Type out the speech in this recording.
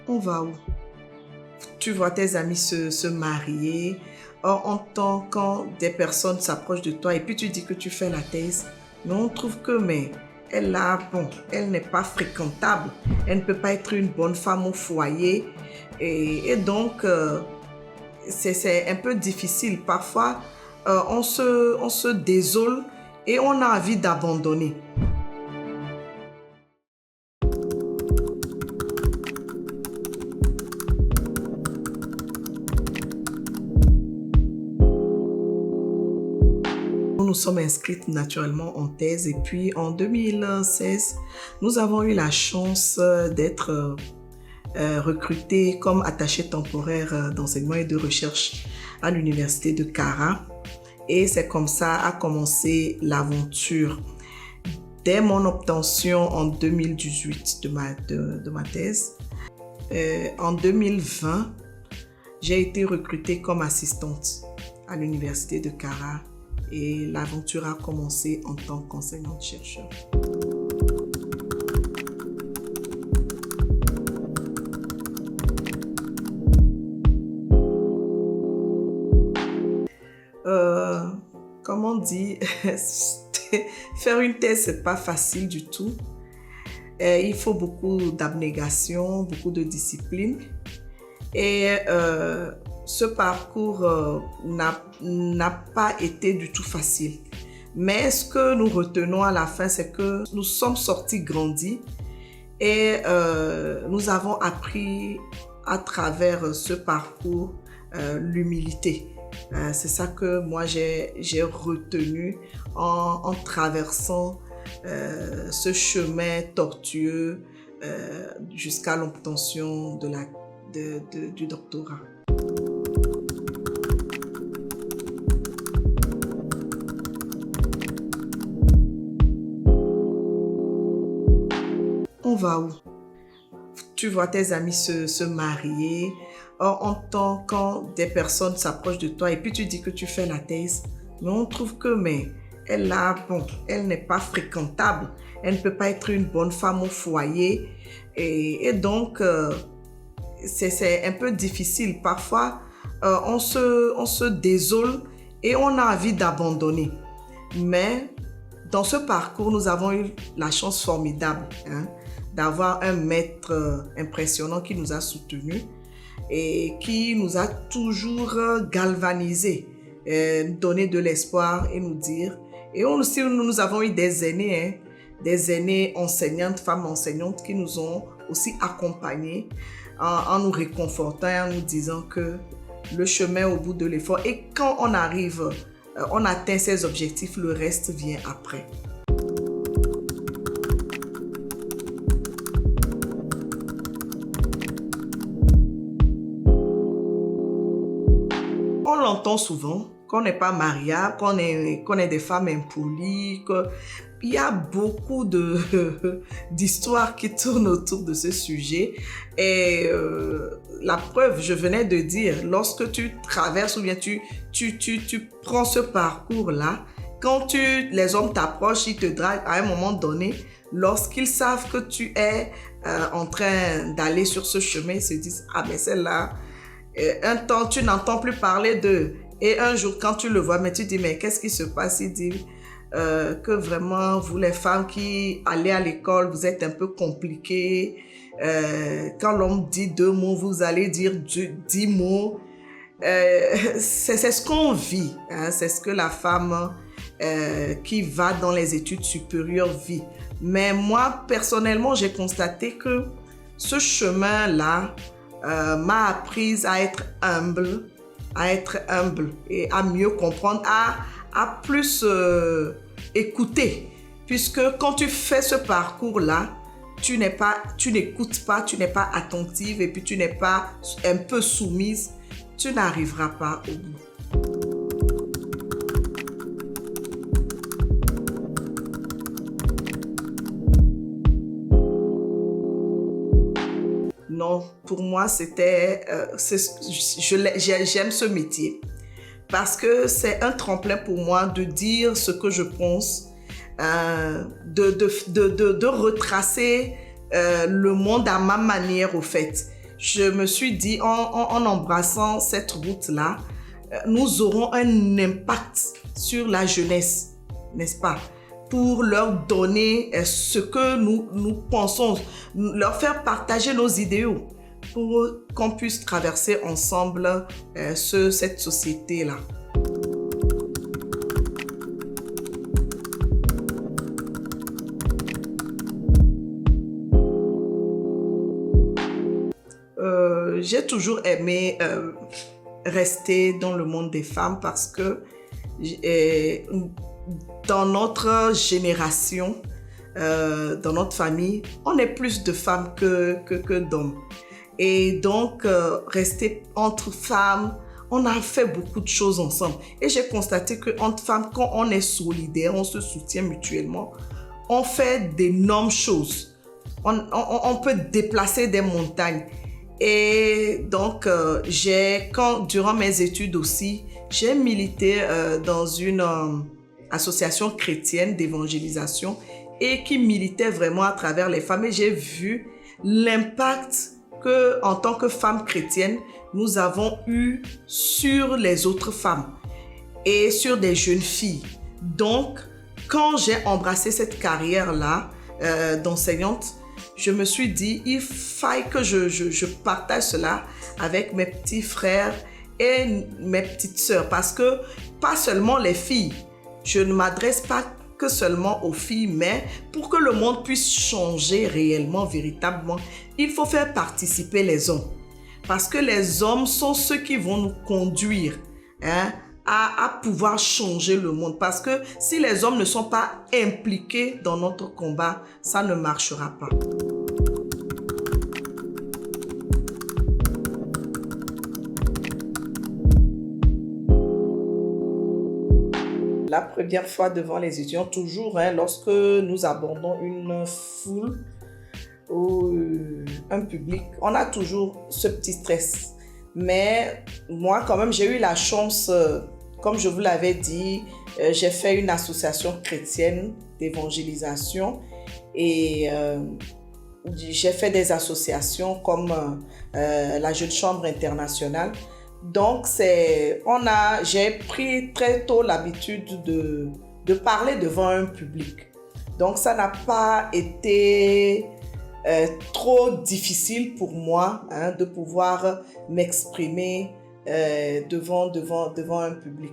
On va où? Tu vois tes amis se marier. Or, quand des personnes s'approchent de toi et puis tu dis que tu fais la thèse, mais on trouve que, mais elle n'est pas fréquentable. Elle ne peut pas être une bonne femme au foyer. Et donc, c'est un peu difficile. Parfois, on se désole et on a envie d'abandonner. Nous sommes inscrites naturellement en thèse et puis en 2016, nous avons eu la chance d'être recrutée comme attachée temporaire d'enseignement et de recherche à l'université de Kara. Et c'est comme ça a commencé l'aventure. Dès mon obtention en 2018 de ma thèse, en 2020, j'ai été recrutée comme assistante à l'université de Kara. Et l'aventure a commencé en tant qu'enseignante-chercheur. Comme on dit, faire une thèse, c'est pas facile du tout. Il faut beaucoup d'abnégation, beaucoup de discipline. Et ce parcours n'a pas été du tout facile. Mais ce que nous retenons à la fin, c'est que nous sommes sortis grandis et nous avons appris à travers ce parcours l'humilité. C'est ça que moi j'ai retenu en traversant ce chemin tortueux jusqu'à l'obtention du doctorat. On va où? Tu vois tes amis se marier. Or, quand des personnes s'approchent de toi et puis tu dis que tu fais la thèse, mais on trouve que, mais elle n'est pas fréquentable. Elle ne peut pas être une bonne femme au foyer. Et donc, c'est un peu difficile. Parfois, on se désole et on a envie d'abandonner. Mais dans ce parcours, nous avons eu la chance formidable d'avoir un maître impressionnant qui nous a soutenus et qui nous a toujours galvanisés, donné de l'espoir et nous dire. Et aussi, nous avons eu des aînées enseignantes, femmes enseignantes qui nous ont aussi accompagnés en nous réconfortant et en nous disant que le chemin est au bout de l'effort. Et quand on arrive, on atteint ses objectifs, le reste vient après. On l'entend souvent, qu'on n'est pas mariable, qu'on est des femmes impolies, il y a beaucoup d'histoires qui tournent autour de ce sujet. Et la preuve, je venais de dire, lorsque tu traverses ou bien tu prends ce parcours-là, quand les hommes t'approchent, ils te draguent à un moment donné, lorsqu'ils savent que tu es en train d'aller sur ce chemin, ils se disent « Ah, mais celle-là, un temps, tu n'entends plus parler d'eux. » Et un jour, quand tu le vois, mais tu dis « Mais qu'est-ce qui se passe ?» Il dit que vraiment, vous les femmes qui allez à l'école, vous êtes un peu compliquées. Quand l'homme dit 2 mots, vous allez dire 10 mots. C'est ce qu'on vit. C'est ce que la femme qui va dans les études supérieures vit. Mais moi, personnellement, j'ai constaté que ce chemin-là m'a appris à être humble et à mieux comprendre, à plus écouter. Puisque quand tu fais ce parcours-là, tu n'écoutes pas, tu n'es pas attentive et puis tu n'es pas un peu soumise, tu n'arriveras pas au bout. Non, pour moi, j'aime ce métier parce que c'est un tremplin pour moi de dire ce que je pense, de retracer le monde à ma manière au fait. je me suis dit, en embrassant cette route-là, nous aurons un impact sur la jeunesse, n'est-ce pas? Pour leur donner ce que nous pensons, leur faire partager nos idéaux, pour qu'on puisse traverser ensemble cette société-là. J'ai toujours aimé rester dans le monde des femmes parce que dans notre génération, dans notre famille, on est plus de femmes que d'hommes. Et donc, rester entre femmes, on a fait beaucoup de choses ensemble. Et j'ai constaté qu'entre femmes, quand on est solidaire, on se soutient mutuellement, on fait d'énormes choses. On peut déplacer des montagnes. Et donc, durant mes études aussi, j'ai milité dans une association chrétienne d'évangélisation et qui militait vraiment à travers les femmes. Et j'ai vu l'impact qu'en tant que femme chrétienne, nous avons eu sur les autres femmes et sur des jeunes filles. Donc, quand j'ai embrassé cette carrière-là d'enseignante, je me suis dit, il faille que je partage cela avec mes petits frères et mes petites sœurs. Parce que pas seulement les filles, je ne m'adresse pas que seulement aux filles, mais pour que le monde puisse changer réellement, véritablement, il faut faire participer les hommes. Parce que les hommes sont ceux qui vont nous conduire à pouvoir changer le monde. Parce que si les hommes ne sont pas impliqués dans notre combat, ça ne marchera pas. La première fois devant les étudiants, toujours, lorsque nous abordons une foule ou un public, on a toujours ce petit stress. Mais moi, quand même, j'ai eu la chance, comme je vous l'avais dit, j'ai fait une association chrétienne d'évangélisation et j'ai fait des associations comme la Jeune Chambre internationale. Donc, j'ai pris très tôt l'habitude de parler devant un public. Donc, ça n'a pas été trop difficile pour moi de pouvoir m'exprimer devant un public.